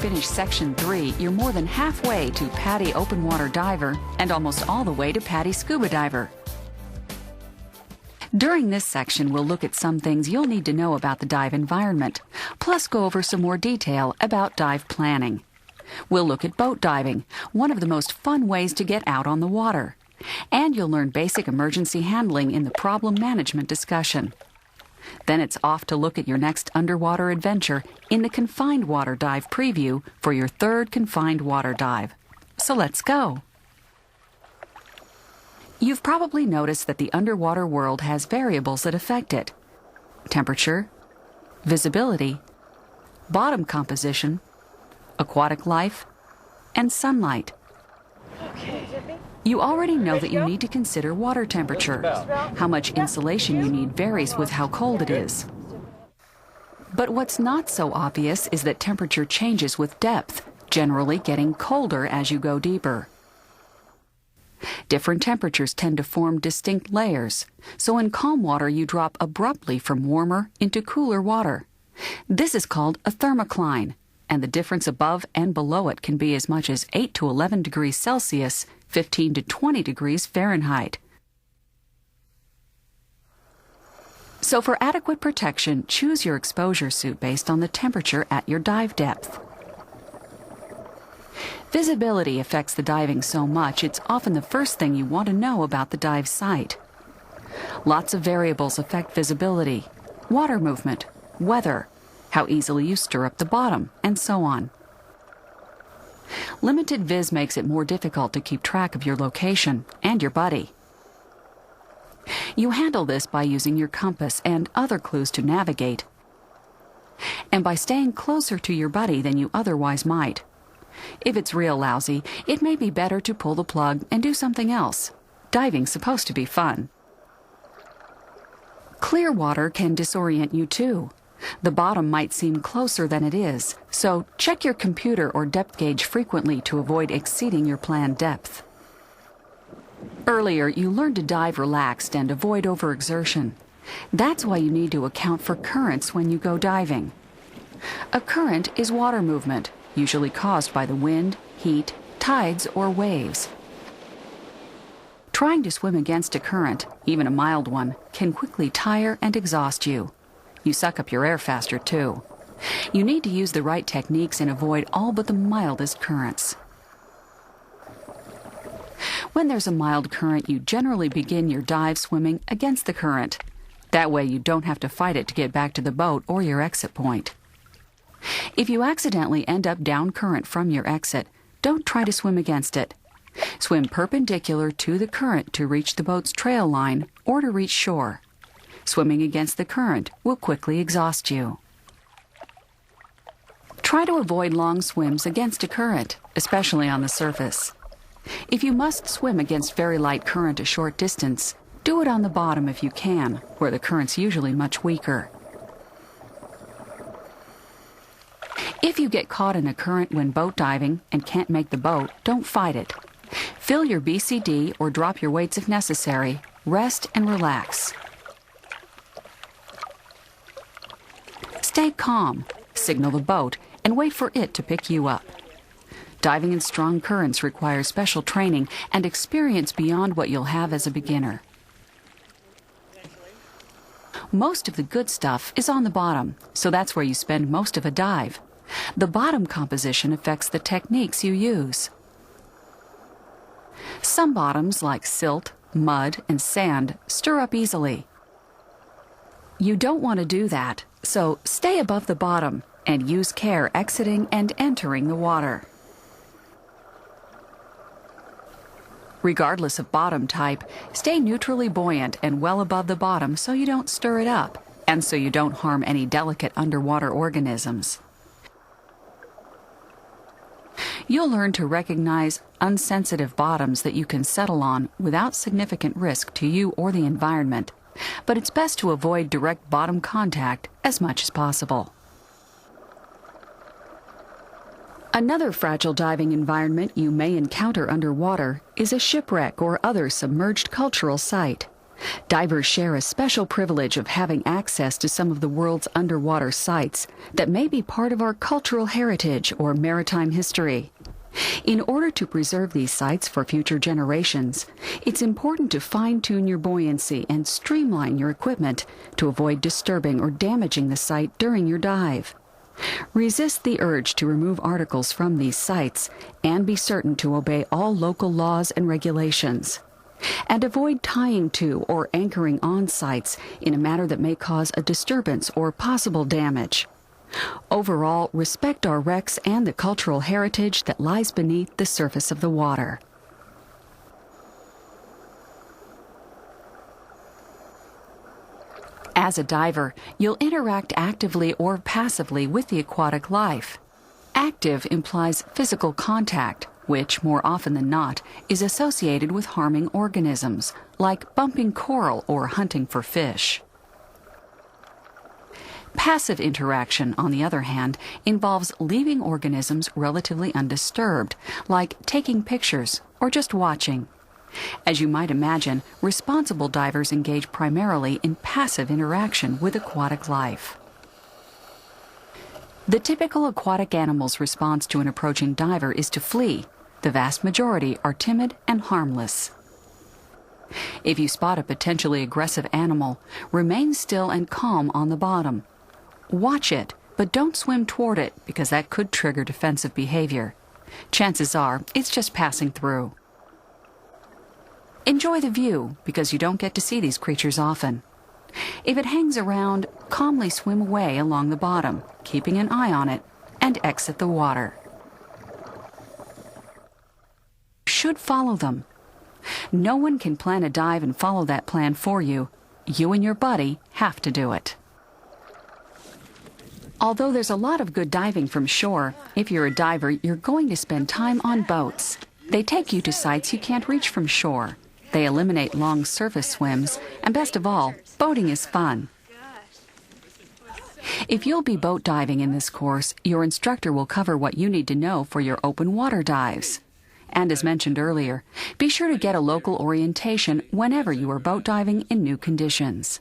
finish Section 3, you're more than halfway to PADI Open Water Diver and almost all the way to PADI Scuba Diver. During this section, we'll look at some things you'll need to know about the dive environment, plus go over some more detail about dive planning. We'll look at boat diving, one of the most fun ways to get out on the water. And you'll learn basic emergency handling in the problem management discussion. Then it's off to look at your next underwater adventure in the Confined Water Dive preview for your third Confined Water Dive. So let's go. You've probably noticed that the underwater world has variables that affect it. Temperature, visibility, bottom composition, aquatic life, and sunlight. You already know that you need to consider water temperature. How much insulation you need varies with how cold it is. But what's not so obvious is that temperature changes with depth, generally getting colder as you go deeper. Different temperatures tend to form distinct layers, so in calm water you drop abruptly from warmer into cooler water. This is called a thermocline, and the difference above and below it can be as much as 8 to 11 degrees Celsius, 15 to 20 degrees Fahrenheit. So for adequate protection, choose your exposure suit based on the temperature at your dive depth. Visibility affects the diving so much, it's often the first thing you want to know about the dive site. Lots of variables affect visibility: water movement, weather, how easily you stir up the bottom, and so on. Limited viz makes it more difficult to keep track of your location and your buddy. You handle this by using your compass and other clues to navigate, and by staying closer to your buddy than you otherwise might. If it's real lousy, it may be better to pull the plug and do something else. Diving's supposed to be fun. Clear water can disorient you too. The bottom might seem closer than it is, so check your computer or depth gauge frequently to avoid exceeding your planned depth. Earlier, you learned to dive relaxed and avoid overexertion. That's why you need to account for currents when you go diving. A current is water movement, usually caused by the wind, heat, tides, or waves. Trying to swim against a current, even a mild one, can quickly tire and exhaust you. You suck up your air faster, too. You need to use the right techniques and avoid all but the mildest currents. When there's a mild current, you generally begin your dive swimming against the current. That way you don't have to fight it to get back to the boat or your exit point. If you accidentally end up down current from your exit, don't try to swim against it. Swim perpendicular to the current to reach the boat's trail line or to reach shore. Swimming against the current will quickly exhaust you. Try to avoid long swims against a current, especially on the surface. If you must swim against very light current a short distance, do it on the bottom if you can, where the current's usually much weaker. If you get caught in a current when boat diving and can't make the boat, don't fight it. Fill your BCD or drop your weights if necessary. Rest and relax. Stay calm, signal the boat, and wait for it to pick you up. Diving in strong currents requires special training and experience beyond what you'll have as a beginner. Most of the good stuff is on the bottom, so that's where you spend most of a dive. The bottom composition affects the techniques you use. Some bottoms, like silt, mud, and sand, stir up easily. You don't want to do that, so stay above the bottom and use care exiting and entering the water. Regardless of bottom type, stay neutrally buoyant and well above the bottom so you don't stir it up, and so you don't harm any delicate underwater organisms. You'll learn to recognize unsensitive bottoms that you can settle on without significant risk to you or the environment, but it's best to avoid direct bottom contact as much as possible. Another fragile diving environment you may encounter underwater is a shipwreck or other submerged cultural site. Divers share a special privilege of having access to some of the world's underwater sites that may be part of our cultural heritage or maritime history. In order to preserve these sites for future generations, it's important to fine-tune your buoyancy and streamline your equipment to avoid disturbing or damaging the site during your dive. Resist the urge to remove articles from these sites and be certain to obey all local laws and regulations. And avoid tying to or anchoring on sites in a manner that may cause a disturbance or possible damage. Overall, respect our wrecks and the cultural heritage that lies beneath the surface of the water. As a diver, you'll interact actively or passively with the aquatic life. Active implies physical contact, which, more often than not, is associated with harming organisms, like bumping coral or hunting for fish. Passive interaction, on the other hand, involves leaving organisms relatively undisturbed, like taking pictures or just watching. As you might imagine, responsible divers engage primarily in passive interaction with aquatic life. The typical aquatic animal's response to an approaching diver is to flee. The vast majority are timid and harmless. If you spot a potentially aggressive animal, remain still and calm on the bottom. Watch it, but don't swim toward it because that could trigger defensive behavior. Chances are it's just passing through. Enjoy the view because you don't get to see these creatures often. If it hangs around, calmly swim away along the bottom, keeping an eye on it, and exit the water. Should follow them. No one can plan a dive and follow that plan for you. You and your buddy have to do it. Although there's a lot of good diving from shore, if you're a diver, you're going to spend time on boats. They take you to sites you can't reach from shore. They eliminate long surface swims, and best of all, boating is fun. If you'll be boat diving in this course, your instructor will cover what you need to know for your open water dives. And as mentioned earlier, be sure to get a local orientation whenever you are boat diving in new conditions.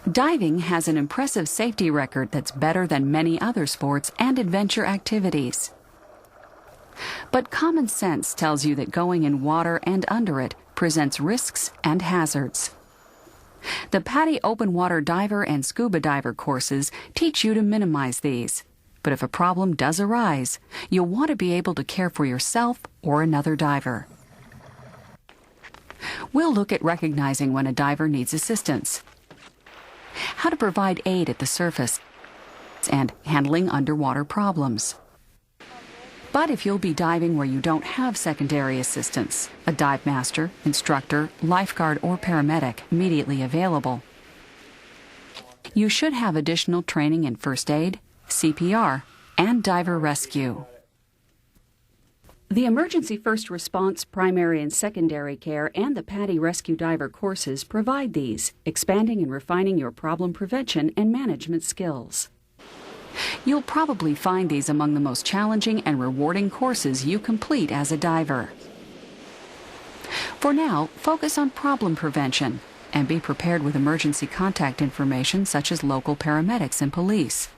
Diving has an impressive safety record that's better than many other sports and adventure activities. But common sense tells you that going in water and under it presents risks and hazards. The PADI Open Water Diver and Scuba Diver courses teach you to minimize these. But if a problem does arise, you'll want to be able to care for yourself or another diver. We'll look at recognizing when a diver needs assistance, how to provide aid at the surface, and handling underwater problems. But if you'll be diving where you don't have secondary assistance, a dive master, instructor, lifeguard, or paramedic immediately available, you should have additional training in first aid, CPR, and diver rescue. The Emergency First Response, Primary and Secondary Care, and the PADI Rescue Diver courses provide these, expanding and refining your problem prevention and management skills. You'll probably find these among the most challenging and rewarding courses you complete as a diver. For now, focus on problem prevention and be prepared with emergency contact information such as local paramedics and police,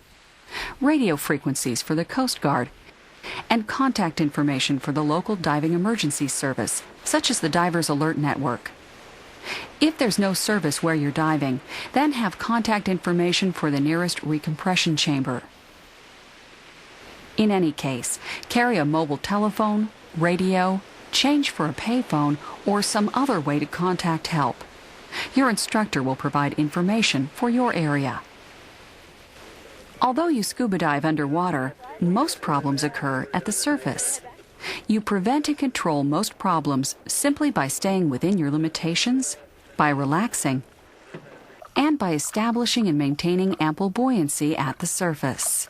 radio frequencies for the Coast Guard, and contact information for the local diving emergency service, such as the Divers Alert Network. If there's no service where you're diving, then have contact information for the nearest recompression chamber. In any case, carry a mobile telephone, radio, change for a payphone, or some other way to contact help. Your instructor will provide information for your area. Although you scuba dive underwater, most problems occur at the surface. You prevent and control most problems simply by staying within your limitations, by relaxing, and by establishing and maintaining ample buoyancy at the surface.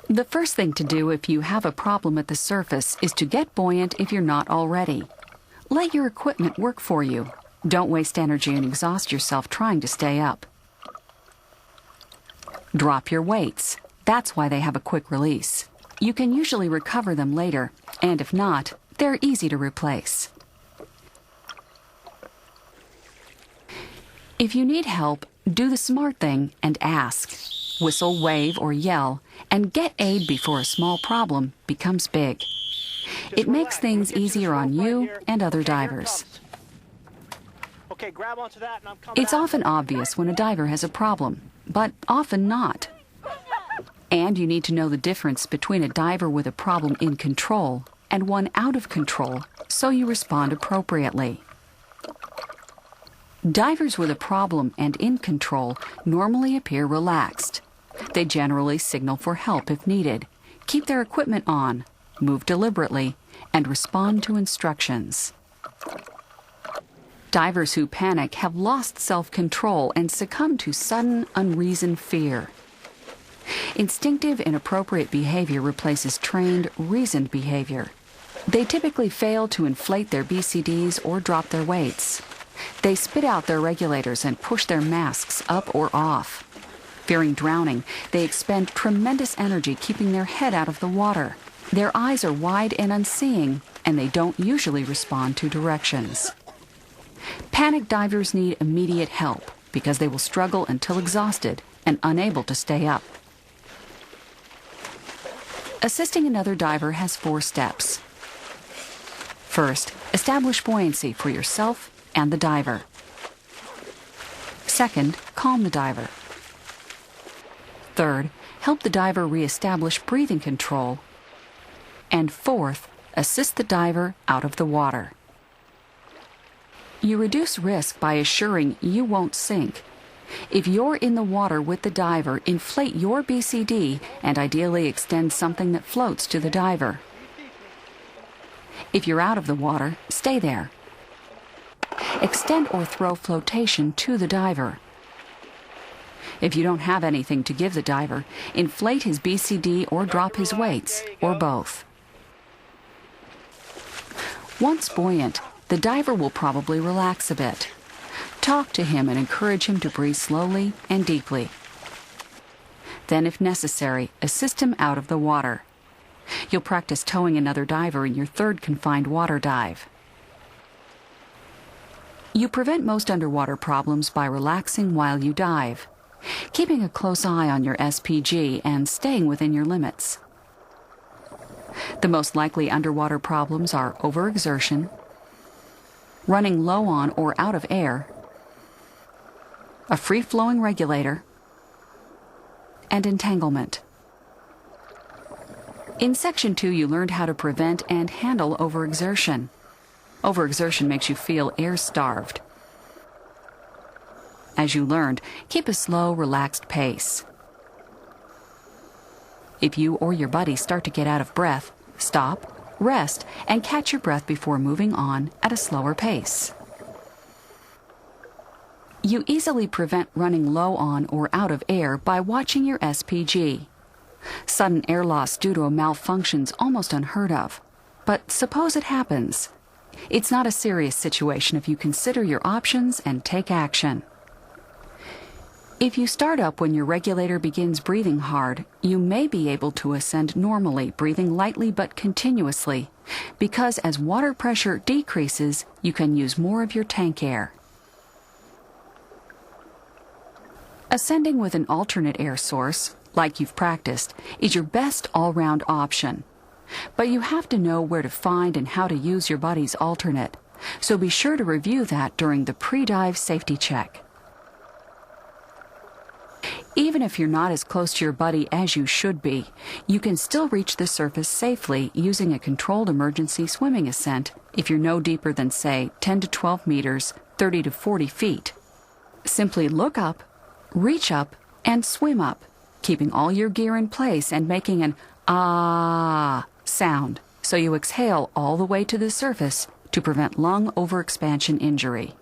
The first thing to do if you have a problem at the surface is to get buoyant if you're not already. Let your equipment work for you. Don't waste energy and exhaust yourself trying to stay up. Drop your weights. That's why they have a quick release. You can usually recover them later, and if not, they're easy to replace. If you need help, do the smart thing and ask. Whistle, wave, or yell, and get aid before a small problem becomes big. It makes things easier on you and other divers. Okay, grab onto that and I'm coming. It's often obvious when a diver has a problem, but often not. And you need to know the difference between a diver with a problem in control and one out of control, so you respond appropriately. Divers with a problem and in control normally appear relaxed. They generally signal for help if needed, keep their equipment on, move deliberately, and respond to instructions. Divers who panic have lost self-control and succumb to sudden, unreasoned fear. Instinctive, inappropriate behavior replaces trained, reasoned behavior. They typically fail to inflate their BCDs or drop their weights. They spit out their regulators and push their masks up or off. Fearing drowning, they expend tremendous energy keeping their head out of the water. Their eyes are wide and unseeing, and they don't usually respond to directions. Panic divers need immediate help because they will struggle until exhausted and unable to stay up. Assisting another diver has 4 steps. First, establish buoyancy for yourself and the diver. Second, calm the diver. Third, help the diver reestablish breathing control. And fourth, assist the diver out of the water. You reduce risk by assuring you won't sink. If you're in the water with the diver, inflate your BCD and ideally extend something that floats to the diver. If you're out of the water, stay there. Extend or throw flotation to the diver. If you don't have anything to give the diver, inflate his BCD or drop his weights, or both. Once buoyant, the diver will probably relax a bit. Talk to him and encourage him to breathe slowly and deeply. Then, if necessary, assist him out of the water. You'll practice towing another diver in your 3rd confined water dive. You prevent most underwater problems by relaxing while you dive, keeping a close eye on your SPG and staying within your limits. The most likely underwater problems are overexertion, running low on or out of air, a free-flowing regulator, and entanglement. In Section 2, you learned how to prevent and handle overexertion. Overexertion makes you feel air-starved. As you learned, keep a slow, relaxed pace. If you or your buddy start to get out of breath, stop, rest, and catch your breath before moving on at a slower pace. You easily prevent running low on or out of air by watching your SPG. Sudden air loss due to a malfunction is almost unheard of. But suppose it happens. It's not a serious situation if you consider your options and take action. If you start up when your regulator begins breathing hard, you may be able to ascend normally, breathing lightly but continuously, because as water pressure decreases, you can use more of your tank air. Ascending with an alternate air source, like you've practiced, is your best all-round option. But you have to know where to find and how to use your buddy's alternate, so be sure to review that during the pre-dive safety check. Even if you're not as close to your buddy as you should be, you can still reach the surface safely using a controlled emergency swimming ascent if you're no deeper than, say, 10 to 12 meters, 30 to 40 feet. Simply look up, reach up, and swim up, keeping all your gear in place and making an ah sound, so you exhale all the way to the surface to prevent lung overexpansion injury.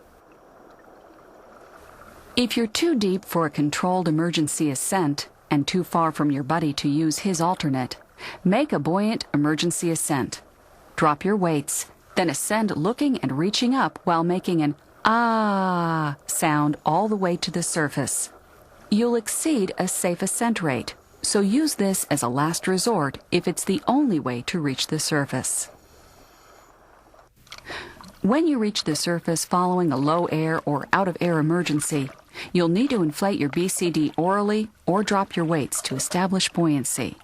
If you're too deep for a controlled emergency ascent and too far from your buddy to use his alternate, make a buoyant emergency ascent. Drop your weights, then ascend looking and reaching up while making an ah sound all the way to the surface. You'll exceed a safe ascent rate, so use this as a last resort if it's the only way to reach the surface. When you reach the surface following a low air or out of air emergency, you'll need to inflate your BCD orally or drop your weights to establish buoyancy.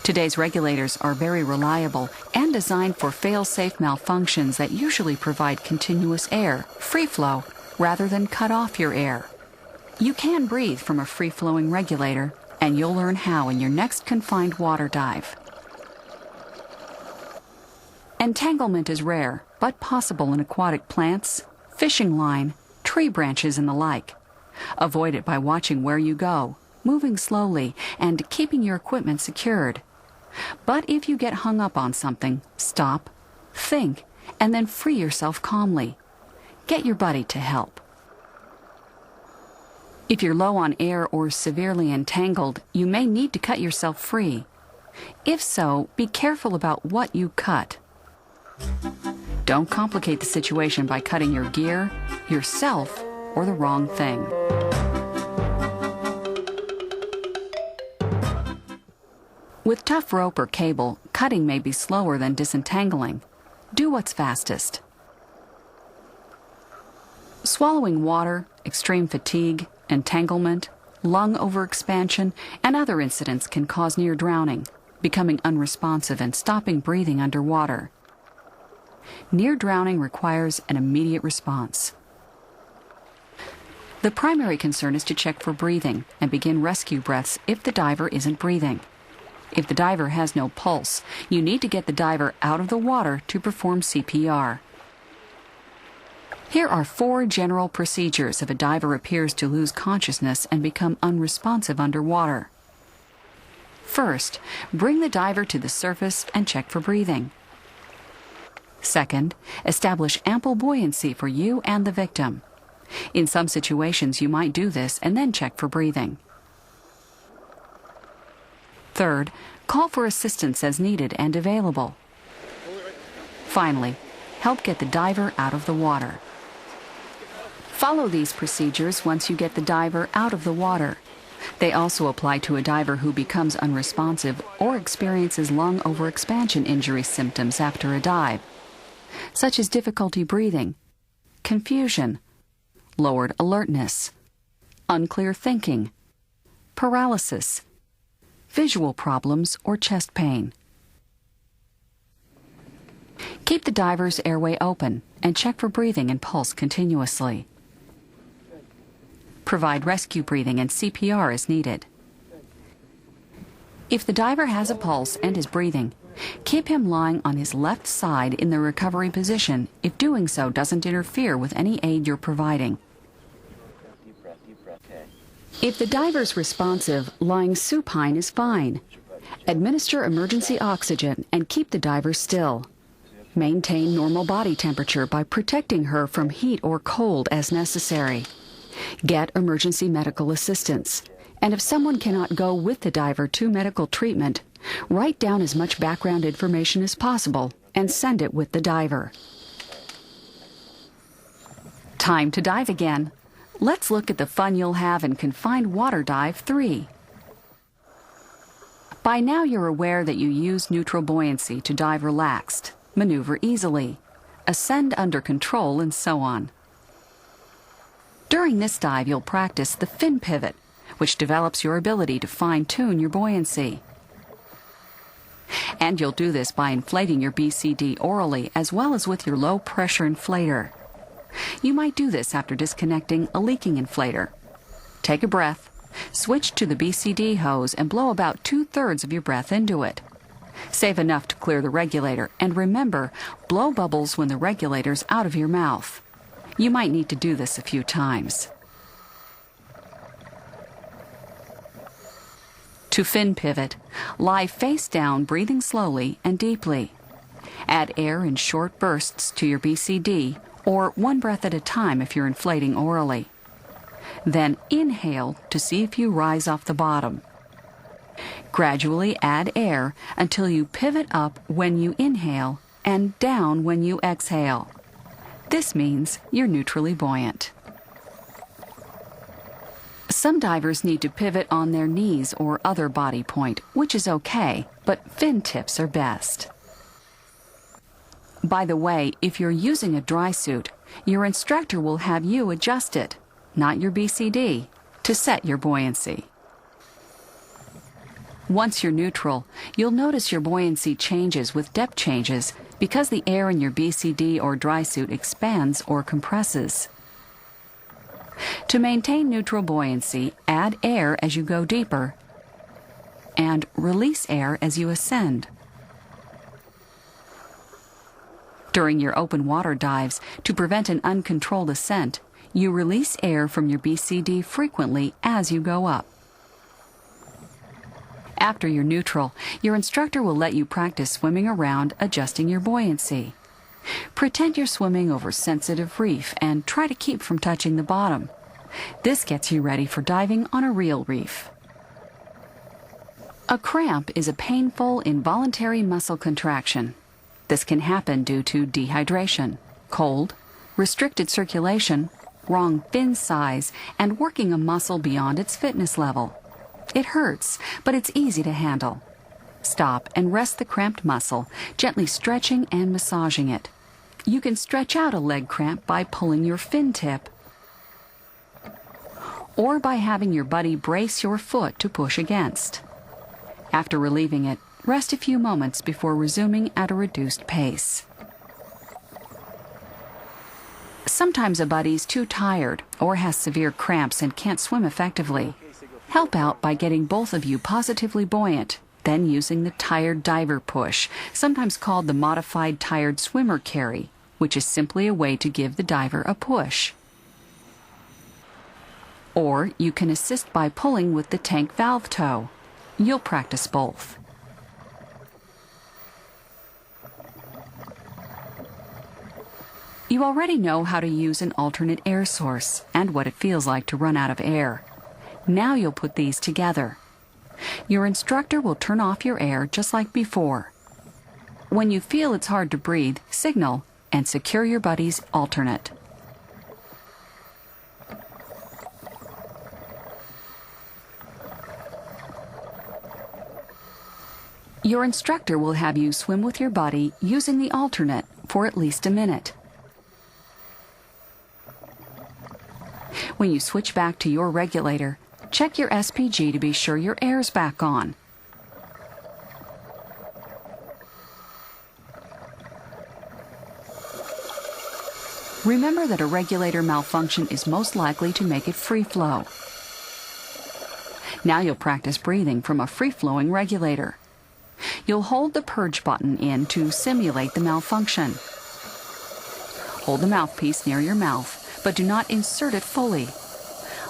Today's regulators are very reliable and designed for fail-safe malfunctions that usually provide continuous air, free flow, rather than cut off your air. You can breathe from a free-flowing regulator, and you'll learn how in your next confined water dive. Entanglement is rare, but possible in aquatic plants, fishing line, tree branches, and the like. Avoid it by watching where you go, moving slowly, and keeping your equipment secured. But if you get hung up on something, stop, think, and then free yourself calmly. Get your buddy to help. If you're low on air or severely entangled, you may need to cut yourself free. If so, be careful about what you cut. Don't complicate the situation by cutting your gear, yourself, or the wrong thing. With tough rope or cable, cutting may be slower than disentangling. Do what's fastest. Swallowing water, extreme fatigue, entanglement, lung overexpansion, and other incidents can cause near drowning, becoming unresponsive and stopping breathing underwater. Near drowning requires an immediate response. The primary concern is to check for breathing and begin rescue breaths if the diver isn't breathing. If the diver has no pulse, you need to get the diver out of the water to perform CPR. Here are 4 general procedures if a diver appears to lose consciousness and become unresponsive underwater. First, bring the diver to the surface and check for breathing. Second, establish ample buoyancy for you and the victim. In some situations, you might do this and then check for breathing. Third, call for assistance as needed and available. Finally, help get the diver out of the water. Follow these procedures once you get the diver out of the water. They also apply to a diver who becomes unresponsive or experiences lung overexpansion injury symptoms after a dive, such as difficulty breathing, confusion, lowered alertness, unclear thinking, paralysis, visual problems, or chest pain. Keep the diver's airway open and check for breathing and pulse continuously. Provide rescue breathing and CPR as needed. If the diver has a pulse and is breathing, keep him lying on his left side in the recovery position if doing so doesn't interfere with any aid you're providing. If the diver's responsive, lying supine is fine. Administer emergency oxygen and keep the diver still. Maintain normal body temperature by protecting her from heat or cold as necessary. Get emergency medical assistance. And if someone cannot go with the diver to medical treatment, write down as much background information as possible and send it with the diver. Time to dive again. Let's look at the fun you'll have in Confined Water Dive 3. By now you're aware that you use neutral buoyancy to dive relaxed, maneuver easily, ascend under control, and so on. During this dive, you'll practice the fin pivot, which develops your ability to fine-tune your buoyancy. And you'll do this by inflating your BCD orally as well as with your low-pressure inflator. You might do this after disconnecting a leaking inflator. Take a breath, switch to the BCD hose, and blow about 2/3 of your breath into it. Save enough to clear the regulator, and remember, blow bubbles when the regulator's out of your mouth. You might need to do this a few times. To fin pivot, lie face down, breathing slowly and deeply. Add air in short bursts to your BCD, or 1 breath at a time if you're inflating orally. Then inhale to see if you rise off the bottom. Gradually add air until you pivot up when you inhale and down when you exhale. This means you're neutrally buoyant. Some divers need to pivot on their knees or other body point, which is okay, but fin tips are best. By the way, if you're using a dry suit, your instructor will have you adjust it, not your BCD, to set your buoyancy. Once you're neutral, you'll notice your buoyancy changes with depth changes because the air in your BCD or dry suit expands or compresses. To maintain neutral buoyancy, add air as you go deeper and release air as you ascend. During your open water dives, to prevent an uncontrolled ascent, you release air from your BCD frequently as you go up. After you're neutral, your instructor will let you practice swimming around, adjusting your buoyancy. Pretend you're swimming over sensitive reef and try to keep from touching the bottom. This gets you ready for diving on a real reef. A cramp is a painful, involuntary muscle contraction. This can happen due to dehydration, cold, restricted circulation, wrong fin size, and working a muscle beyond its fitness level. It hurts, but it's easy to handle. Stop and rest the cramped muscle, gently stretching and massaging it. You can stretch out a leg cramp by pulling your fin tip, or by having your buddy brace your foot to push against. After relieving it, rest a few moments before resuming at a reduced pace. Sometimes a buddy's too tired or has severe cramps and can't swim effectively. Help out by getting both of you positively buoyant, then using the tired diver push, sometimes called the modified tired swimmer carry, which is simply a way to give the diver a push. Or you can assist by pulling with the tank valve toe. You'll practice both. You already know how to use an alternate air source and what it feels like to run out of air. Now you'll put these together. Your instructor will turn off your air just like before. When you feel it's hard to breathe, signal and secure your buddy's alternate. Your instructor will have you swim with your buddy using the alternate for at least a minute. When you switch back to your regulator, check your SPG to be sure your air's back on. Remember that a regulator malfunction is most likely to make it free flow. Now you'll practice breathing from a free-flowing regulator. You'll hold the purge button in to simulate the malfunction. Hold the mouthpiece near your mouth, but do not insert it fully.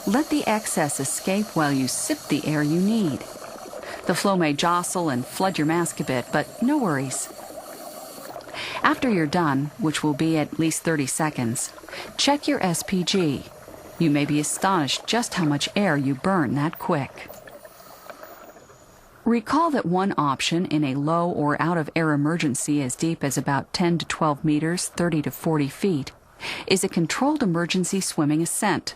Let the excess escape while you sip the air you need. The flow may jostle and flood your mask a bit, but no worries. After you're done, which will be at least 30 seconds, check your SPG. You may be astonished just how much air you burn that quick. Recall that one option in a low or out-of-air emergency as deep as about 10 to 12 meters, 30 to 40 feet, is a controlled emergency swimming ascent.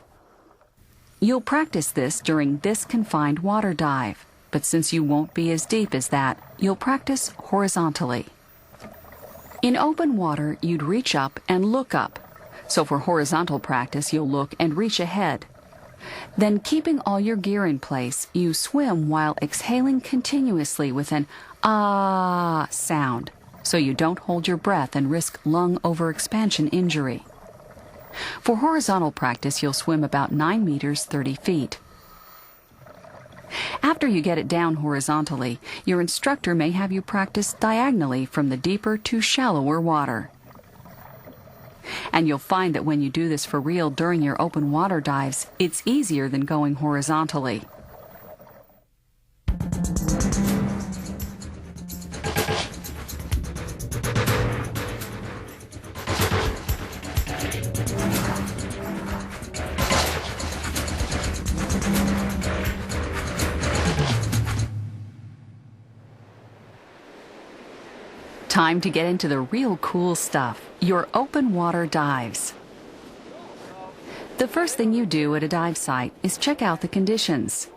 You'll practice this during this confined water dive, but since you won't be as deep as that, you'll practice horizontally. In open water, you'd reach up and look up, so for horizontal practice, you'll look and reach ahead. Then, keeping all your gear in place, you swim while exhaling continuously with an ah sound, so you don't hold your breath and risk lung overexpansion injury. For horizontal practice, you'll swim about 9 meters, 30 feet. After you get it down horizontally, your instructor may have you practice diagonally from the deeper to shallower water. And you'll find that when you do this for real during your open water dives, it's easier than going horizontally. Time to get into the real cool stuff, your open water dives. The first thing you do at a dive site is check out the conditions.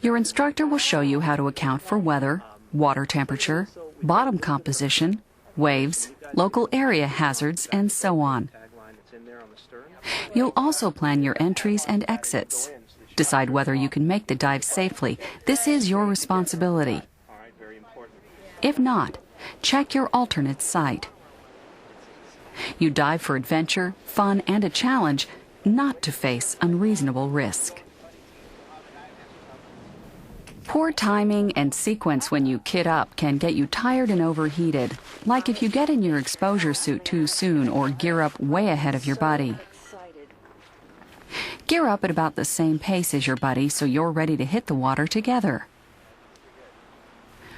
Your instructor will show you how to account for weather, water temperature, bottom composition, waves, local area hazards, and so on. You'll also plan your entries and exits. Decide whether you can make the dive safely. This is your responsibility. If not, check your alternate site. You dive for adventure, fun, and a challenge, not to face unreasonable risk. Poor timing and sequence when you kit up can get you tired and overheated, like if you get in your exposure suit too soon or gear up way ahead of your buddy. Gear up at about the same pace as your buddy so you're ready to hit the water together.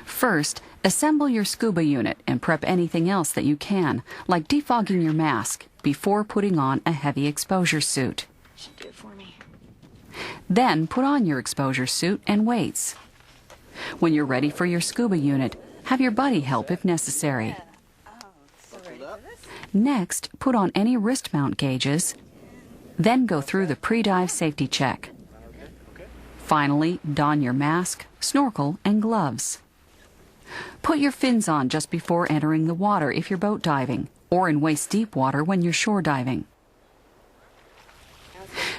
First, assemble your scuba unit and prep anything else that you can, like defogging your mask, before putting on a heavy exposure suit. Should do it for me. Then put on your exposure suit and weights. When you're ready for your scuba unit, have your buddy help if necessary. Next, put on any wrist mount gauges, then go through the pre-dive safety check. Finally, don your mask, snorkel, and gloves. Put your fins on just before entering the water if you're boat diving, or in waist-deep water when you're shore diving.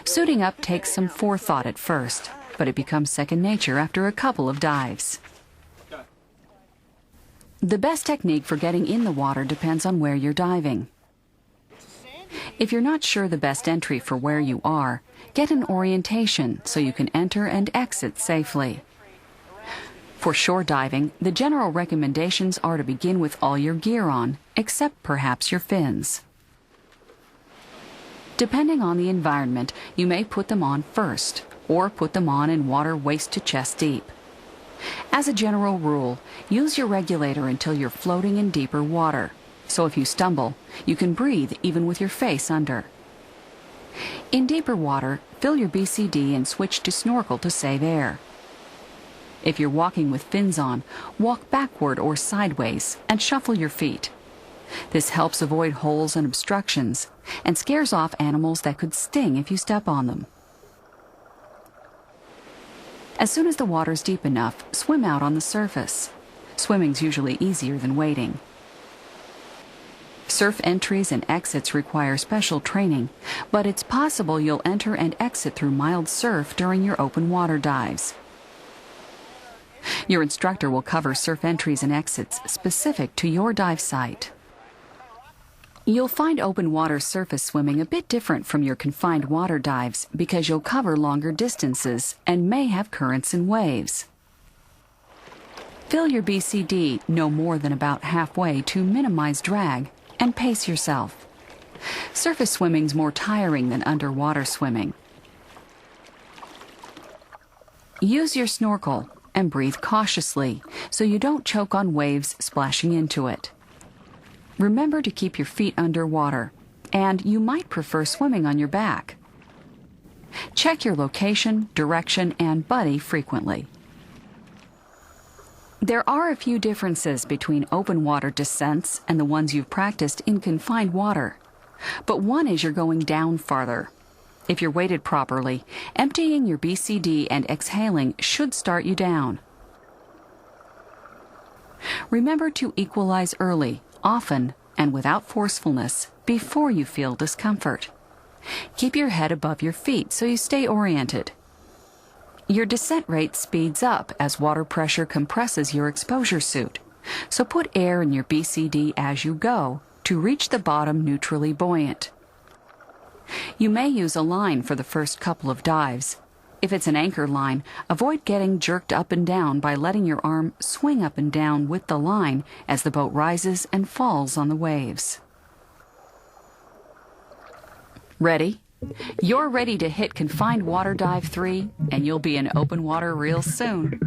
Suiting up takes some forethought at first, but it becomes second nature after a couple of dives. The best technique for getting in the water depends on where you're diving. If you're not sure the best entry for where you are, get an orientation so you can enter and exit safely. For shore diving, the general recommendations are to begin with all your gear on, except perhaps your fins. Depending on the environment, you may put them on first, or put them on in water waist to chest deep. As a general rule, use your regulator until you're floating in deeper water, so if you stumble, you can breathe even with your face under. In deeper water, fill your BCD and switch to snorkel to save air. If you're walking with fins on, walk backward or sideways and shuffle your feet. This helps avoid holes and obstructions and scares off animals that could sting if you step on them. As soon as the water's deep enough, swim out on the surface. Swimming's usually easier than wading. Surf entries and exits require special training, but it's possible you'll enter and exit through mild surf during your open water dives. Your instructor will cover surf entries and exits specific to your dive site. You'll find open water surface swimming a bit different from your confined water dives because you'll cover longer distances and may have currents and waves. Fill your BCD no more than about halfway to minimize drag and pace yourself. Surface swimming's more tiring than underwater swimming. Use your snorkel and breathe cautiously so you don't choke on waves splashing into it. Remember to keep your feet underwater, and you might prefer swimming on your back. Check your location, direction, and buddy frequently. There are a few differences between open water descents and the ones you've practiced in confined water, but one is you're going down farther. If you're weighted properly, emptying your BCD and exhaling should start you down. Remember to equalize early, often, and without forcefulness before you feel discomfort. Keep your head above your feet so you stay oriented. Your descent rate speeds up as water pressure compresses your exposure suit, so put air in your BCD as you go to reach the bottom neutrally buoyant. You may use a line for the first couple of dives. If it's an anchor line, avoid getting jerked up and down by letting your arm swing up and down with the line as the boat rises and falls on the waves. Ready? You're ready to hit Confined Water Dive 3, and you'll be in open water real soon.